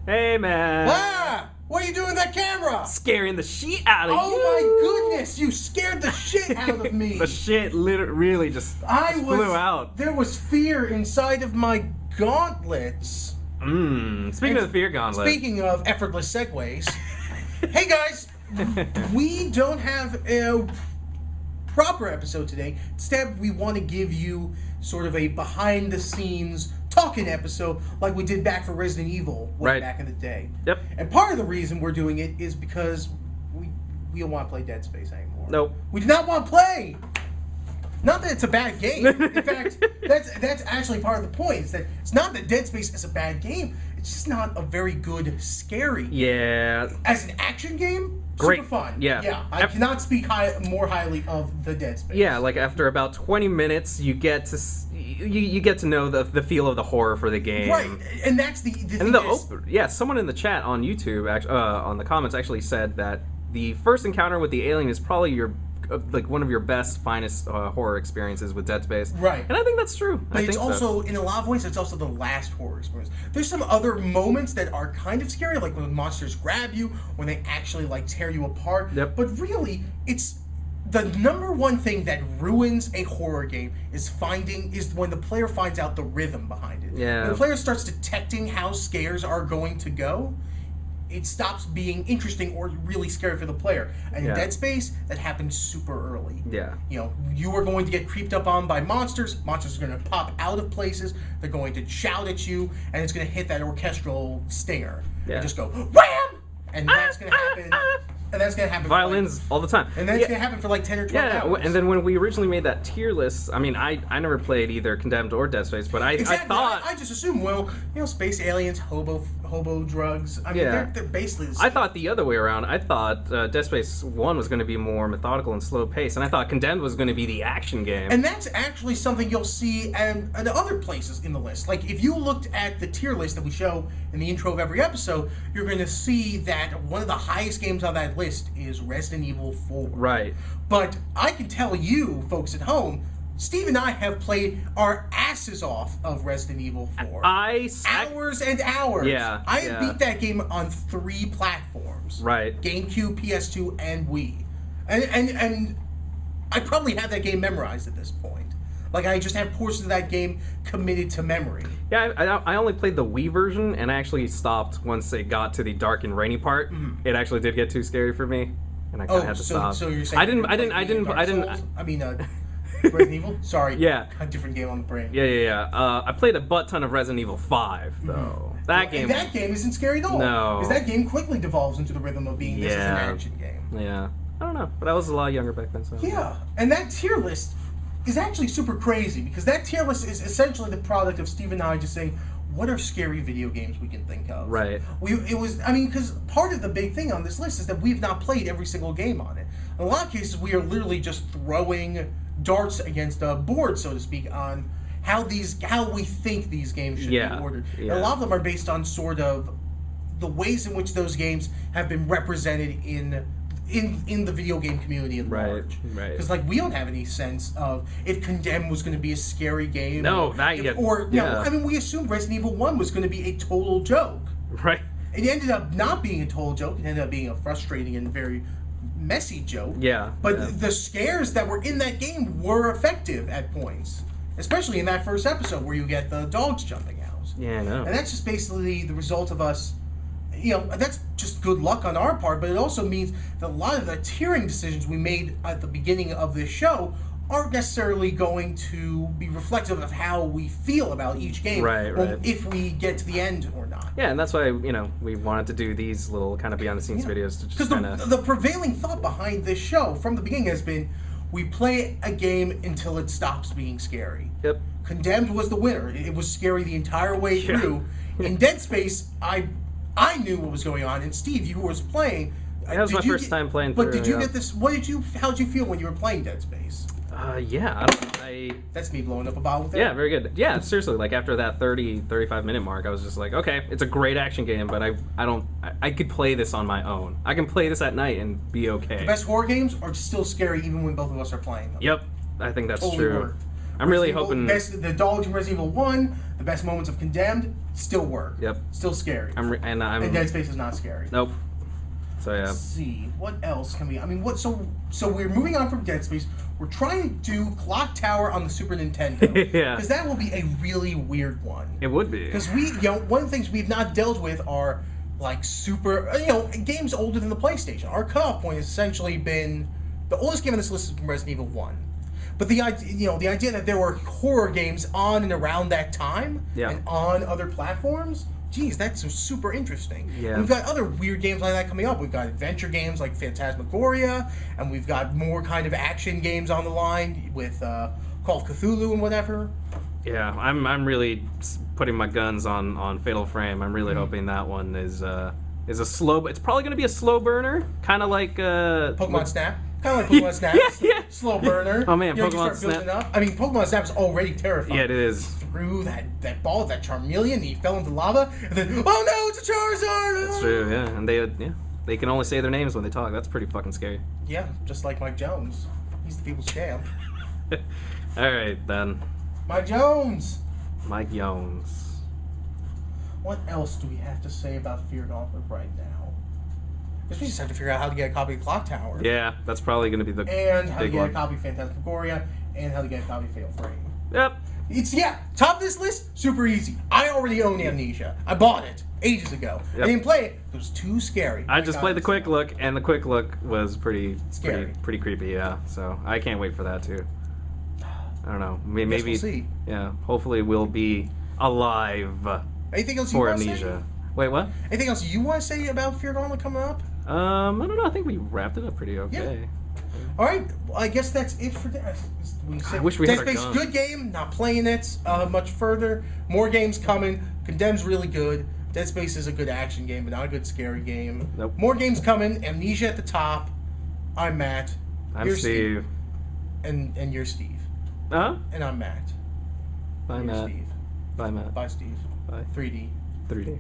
Hey, man. Ah! What are you doing with that camera? Scaring the shit out of you. Oh my goodness! You scared the shit out of me. The shit really just flew out. There was fear inside of my gauntlets. Speaking of the fear gauntlet. Speaking of effortless segues. Hey guys! We don't have a proper episode today. Instead, we want to give you sort of a behind-the-scenes talking episode like we did back for Resident Evil way back in the day. Yep. And part of the reason we're doing it is because we don't want to play Dead Space anymore. Nope. We do not want to play! Not that it's a bad game. In fact, that's actually part of the point. Is that it's not that Dead Space is a bad game. It's just not a very good, scary. Yeah. As an action game, great. super fun. Yeah. Yeah. I cannot speak more highly of the Dead Space. Yeah, like after about 20 minutes, you get to you get to know the feel of the horror for the game. Right, and that's the thing. Yeah, someone in the chat on YouTube, on the comments, actually said that the first encounter with the alien is probably your one of your best, finest horror experiences with Dead Space. Right. And I think that's true. But it's also, in a lot of ways, it's also the last horror experience. There's some other moments that are kind of scary, like when monsters grab you, when they actually, like, tear you apart. Yep. But really, it's the number one thing that ruins a horror game is when the player finds out the rhythm behind it. Yeah. When the player starts detecting how scares are going to go, it stops being interesting or really scary for the player. And in Dead Space, that happened super early. Yeah. You know, you are going to get creeped up on by monsters. Monsters are going to pop out of places. They're going to shout at you, and it's going to hit that orchestral stinger. Yeah. And just go, wham! And that's going to happen. And that's going to happen. Violins all the time. And that's going to happen for like 10 or 12 hours. And then when we originally made that tier list, I mean, I never played either Condemned or Dead Space, but I thought... I just assumed, well, you know, space aliens, hobo drugs. I mean, they're basically the same. I thought the other way around. I thought Dead Space 1 was going to be more methodical and slow paced, and I thought Condemned was going to be the action game. And that's actually something you'll see at other places in the list. Like, if you looked at the tier list that we show in the intro of every episode, you're going to see that one of the highest games on that list is Resident Evil 4. Right. But I can tell you, folks at home, Steve and I have played our asses off of Resident Evil 4. Hours and hours. Yeah. I have beat that game on 3 platforms. Right. GameCube, PS2, and Wii. And I probably have that game memorized at this point. Like, I just have portions of that game committed to memory. Yeah, I only played the Wii version, and I actually stopped once it got to the dark and rainy part. Mm-hmm. It actually did get too scary for me, and I kind of had to stop. So you're saying Resident Evil? Sorry. Yeah. A different game on the brain. Yeah. I played a butt ton of Resident Evil 5, though. Mm-hmm. That game isn't scary at all. No. Because that game quickly devolves into the rhythm of being this is an action game. Yeah. I don't know, but I was a lot younger back then, so... Yeah, and that tier list is actually super crazy, because that tier list is essentially the product of Steve and I just saying, what are scary video games we can think of? Right. Because part of the big thing on this list is that we've not played every single game on it. In a lot of cases, we are literally just throwing darts against a board, so to speak, on how we think these games should be ordered. Yeah. And a lot of them are based on sort of the ways in which those games have been represented in the video game community at large. Right. Because, like, we don't have any sense of if Condemned was going to be a scary game. No, not yet. I mean, we assumed Resident Evil 1 was going to be a total joke. Right. It ended up not being a total joke. It ended up being a frustrating and very messy joke. Yeah. But the scares that were in that game were effective at points. Especially in that first episode where you get the dogs jumping out. Yeah, I know. And that's just basically the result of us... You know, that's just good luck on our part, but it also means that a lot of the tiering decisions we made at the beginning of this show aren't necessarily going to be reflective of how we feel about each game, right. if we get to the end or not. Yeah, and that's why, we wanted to do these little kind of behind-the-scenes videos to just kind of... Because the prevailing thought behind this show from the beginning has been, we play a game until it stops being scary. Yep. Condemned was the winner. It was scary the entire way through. In Dead Space, I knew what was going on, and Steve, you who was playing... That was my first time playing through. But did you get this... How did you feel when you were playing Dead Space? That's me blowing up a bottle there. Yeah, very good. Yeah, seriously, like after that 35 minute mark, I was just like, okay, it's a great action game, but I could play this on my own. I can play this at night and be okay. The best horror games are still scary even when both of us are playing them. Yep, I think that's true. I'm really Resident Evil, hoping the dog in Resident Evil 1, the best moments of Condemned still work. Yep. Still scary. and Dead Space is not scary. Nope. So yeah. Let's see, what else can we? I mean, what? So we're moving on from Dead Space. We're trying to do Clock Tower on the Super Nintendo. Yeah. Because that will be a really weird one. It would be. Because one of the things we've not dealt with are like super, games older than the PlayStation. Our cutoff point has essentially been the oldest game on this list is Resident Evil 1. But the idea that there were horror games on and around that time and on other platforms. Geez, that's super interesting. Yeah. And we've got other weird games like that coming up. We've got adventure games like Phantasmagoria, and we've got more kind of action games on the line with Call of Cthulhu and whatever. Yeah, I'm really putting my guns on Fatal Frame. I'm really hoping that one is a slow. It's probably going to be a slow burner, kind of like Pokemon Snap. Kind of like Pokemon Snap. Yeah. Slow burner. Oh man, Pokemon Snap. Up. I mean, Pokemon Snap is already terrifying. Yeah, it is. Threw that ball, that Charmeleon, and he fell into lava, and then, oh no, it's a Charizard! That's true, yeah. And they can only say their names when they talk. That's pretty fucking scary. Yeah, just like Mike Jones. He's the people's champ. Alright, then. Mike Jones! Mike Jones. What else do we have to say about Fear Gauntlet right now? I guess we just have to figure out how to get a copy of Clock Tower. Yeah, that's probably going to be the and how to big get one. a copy of Phantasmagoria, and how to get a copy of Fatal Frame. Yep. It's, top of this list, super easy. I already own Amnesia. I bought it ages ago. Yep. I didn't play it. It was too scary. I just played the quick look, and the quick look was pretty Scary. pretty creepy, yeah. So I can't wait for that too. I don't know. Maybe we'll see. Yeah. Hopefully we'll be alive Anything else you for want to Amnesia. say? Wait, what? Anything else you want to say about Fear Gauntlet coming up? I don't know. I think we wrapped it up pretty okay. Yeah. All right, well, I guess that's it for that. I wish we had Dead our Space, guns. good game. Not playing it much further. More games coming. Condemned's really good. Dead Space is a good action game, but not a good scary game. Nope. More games coming. Amnesia at the top. I'm Matt. I'm You're Steve. And you're Steve. Huh? And I'm Matt. Bye, You're Matt. Steve. Bye, Matt. Bye, Steve. Bye. 3D. 3D.